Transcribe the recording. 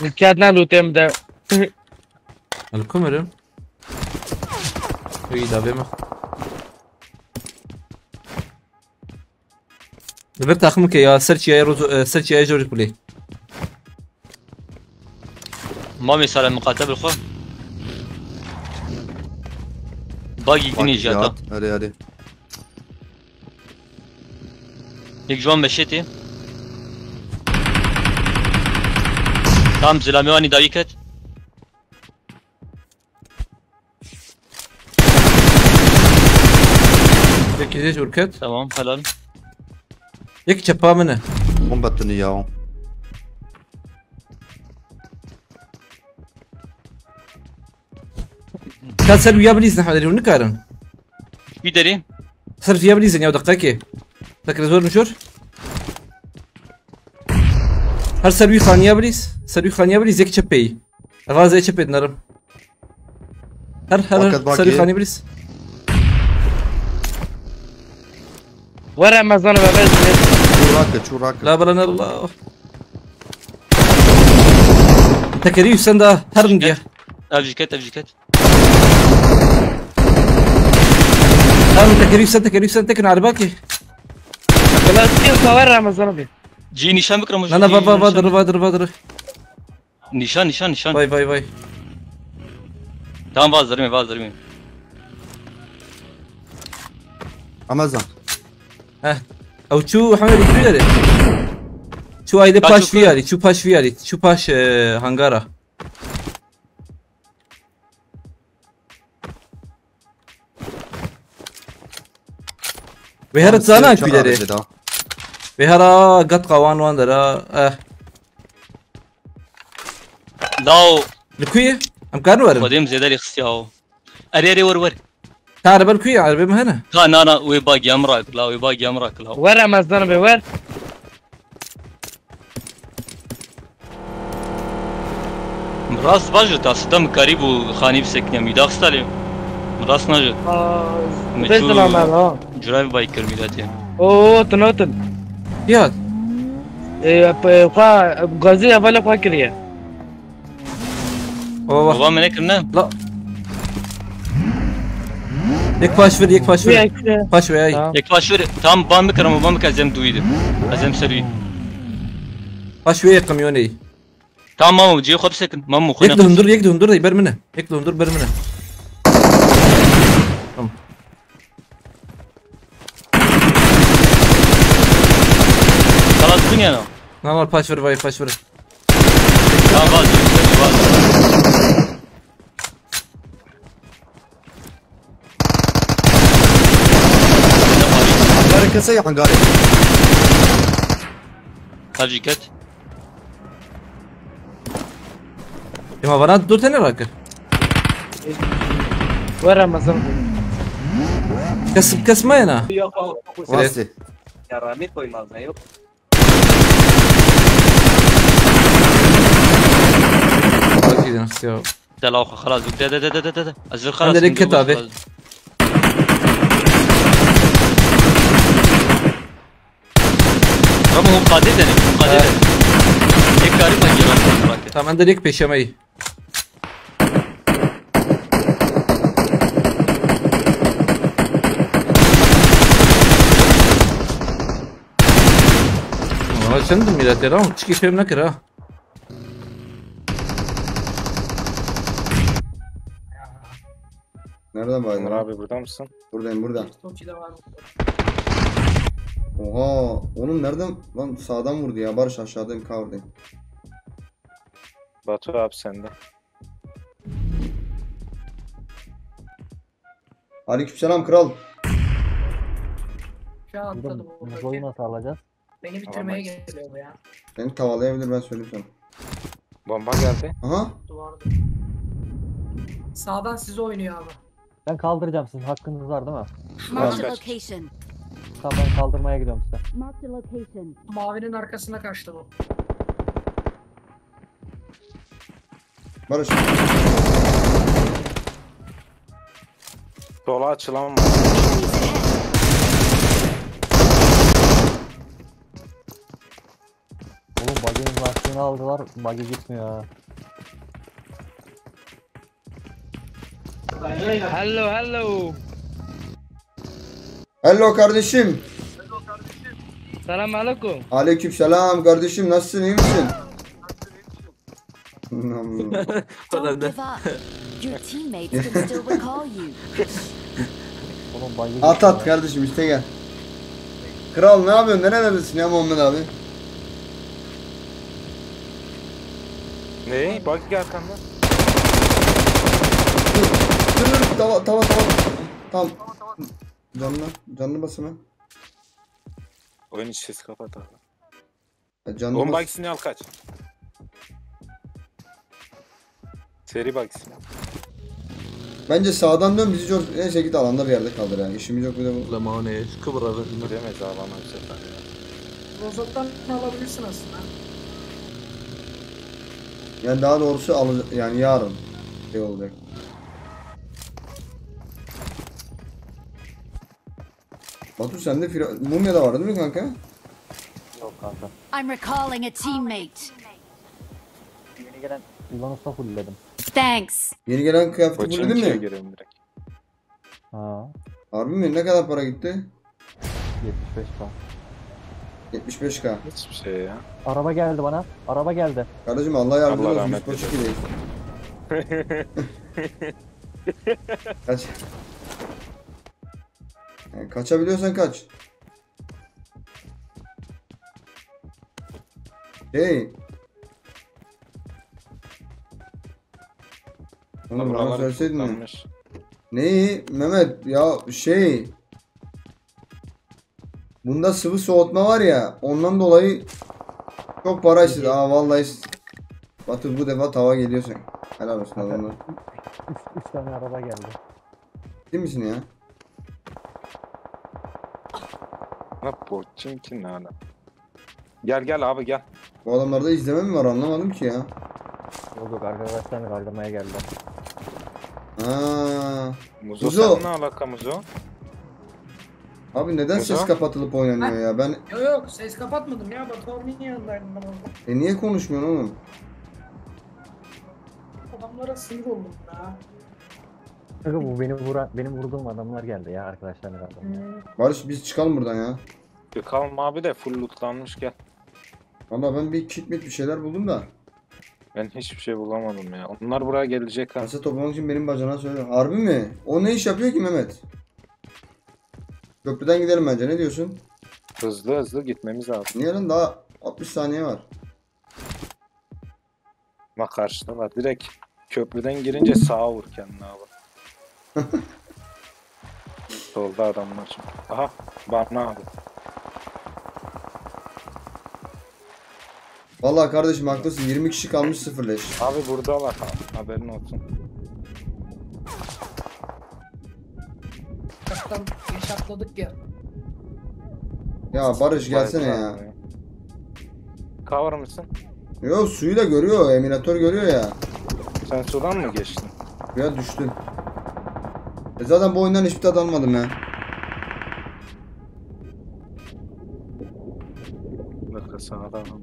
Ricchiardo lutem da. الكاميرا ويدا بما دبرت اخمك يا سيرش يا روز سيرش يا جورج بلي ما مثال مقاتل الخو باقي يجيني جاتا هادي يك جوان مشيتي تام زلاميواني دايكت يك زيج وركت تمام حلال يك شبا منه هم بتني اياهم كان سلبي يا بليز نحن اللي نكارن في دري سلبي يا بليز يا دقيقة لكن زور مشور هر سلبي خانية بليز يك شبي الغاز يك شبي نرم هر سلبي خانية بليز ورا مازال بس. شو راكد لا بلنا الله تكريف سندا هرنجيا افجيكت تكريف سن تكن على باكي خلاص كيف ورا مازال بس. جي نشان بكره انا بادر نشان باي تمام فازرمي امازون ها او شو حمد فياري شو هيدا باش فياري شو باش هانغارا بهرت زانا فياري بهرا قط قوان واندرا داو لكويه ام كانوا ورم قديم زيد لي خصياو اري ور تعرف الكويه عربي ما هنا كان انا ويباقي امرك لا ورا مازال بس. راس باجت اصلا قريب وخاني بسكني ميداخ ستالي راس نجد بس ما ماله. جرايف بايكر ميداتي اوه تنوتن. يا قا غازي افلا فاكريا. بابا من هيك لا يك باش وياي يك باشور تام بام بكره ازم دويد ازم سري باش وياي قميوني تام مامو جي خب سكن مامو يقدر هندور يبر منه خلاص بني انا نعمل باش فر تام باز قاري كسيح قاري افجيكت يا بنات دور ثاني راكر ورا مازال كسب ما هنا واسي اكيد نفسي دلاوخ خلاص ده ازل خلاص عندك كتابه رمهم قاددني هيك كاري ما يجي تمام عندك بيشمي والله شندم الى ترى تشكي فهم نكره Nereden baydın Abi burada mısın? Buradayım burada. Oha, oğlum nereden lan sağdan vurdu ya. Barış aşağıdayım, cover'dayım. Batu abi sende. Aleykümselam kral. Şu an atladım. Boyu nasıl alacağız? Beni bitirmeye geliyor bu ya. Beni tavalayabilir, ben söyleyeyim sana. Bomba geldi. Aha. Duvarda. Sağdan size oynuyor abi. Ben kaldıracağım, sizin hakkınız var değil mi? Marked a Kaç. location. Tamam, ben kaldırmaya gidiyorum size. Marked a location. Mavinin arkasına kaçtı bu. Barış. Sola açılan var. Enemies ahead. Oğlum Buggy'nin lastiğini aldılar. Buggy gitmiyor ha. Hello hello. Hello kardeşim. Selam aleyküm. Aleykümselam kardeşim, nasılsın, iyi misin? Don't give up. Your teammates can still recall you. Oğlum buggy At gitmiyor. at kardeşim, işte gel. Kral ne yapıyorsun? Nerelerdesin ya Muhammed abi? Ne? Bak arkanda. Dur tava. Tamam. Canlı basma. Oyun içi ses kapat abi. Canlı Bomba bas. ikisini al kaç. Seri bak ikisini. Bence sağdan dön, bizi neyse git alanda bir yerde kaldır yani. İşimiz yok bir de bu. Lemane kıvıradı. Gidemez ağlama bir sefer ya. Rozok'tan alabilirsin aslında. Yani daha doğrusu yani yarın şey olacak. Batu sende mumya da var değil mi kanka? Yok kanka. I'm recalling a teammate. Yeni gelen Yunus'ta fullledim. Thanks. Yeni gelen kıyafeti Koçun bulledin içeri mi? girelim direkt. Ha. Harbi mi? Ne kadar para gitti? 75k. 75k. Hiçbir şey ya. Araba geldi bana. Araba geldi. Kardeşim Allah yardımcın Allah olsun. Biz rahmet koç eylesin. ikideyiz. Kaç. Yani kaçabiliyorsan kaç. Hey. Oğlum bana Buralar söyleseydin mi? tutlanmış. Neyi? Mehmet ya şey. Bunda sıvı soğutma var ya. Ondan dolayı çok para istedi. Aa vallahi. Batu bu defa tava geliyorsun. Helal olsun adamlar. 3 tane araba geldi. Değil misin ya? Ne poçin ki ne ala. Gel abi gel. Bu adamlarda izleme mi var anlamadım ki ya. Yok arkadaşlar kaldırmaya geldi. Ha. Muzo, Muzo. sen ne alaka Muzo? Abi neden Muzo? ses kapatılıp oynanıyor ya? Ben Yok ses kapatmadım ya. Batu abinin yanındaydım ben orada. niye konuşmuyorsun oğlum? Adamlara sinir oldum ya. Kanka bu benim vurduğum adamlar geldi ya arkadaşlar kaldırmaya. Barış biz çıkalım buradan ya. Kalma abi de full lootlanmış gel. Valla ben bir kit bir şeyler buldum da. Ben hiçbir şey bulamadım ya. Onlar buraya gelecek ha. Kasa toplamak için benim bacana söyle. Harbi mi? O ne iş yapıyor ki Mehmet? Köprüden gidelim bence, ne diyorsun? Hızlı gitmemiz lazım. Niye lan, daha 60 saniye var. Bak karşıda var. Direkt köprüden girince sağa vur kendine abi. Solda adamlar. Aha bana abi. Vallahi kardeşim haklısın, 20 kişi kalmış 0 leş. Abi buradalar haberin olsun. Baştan geç atladık ya. Ya Barış gelsene ya. Cover mısın? Yo suyu da görüyor, eminatör görüyor ya. Sen sudan mı geçtin? Ya düştü. Zaten bu oyundan hiçbir tat almadım ya. Bir dakika sağda adam.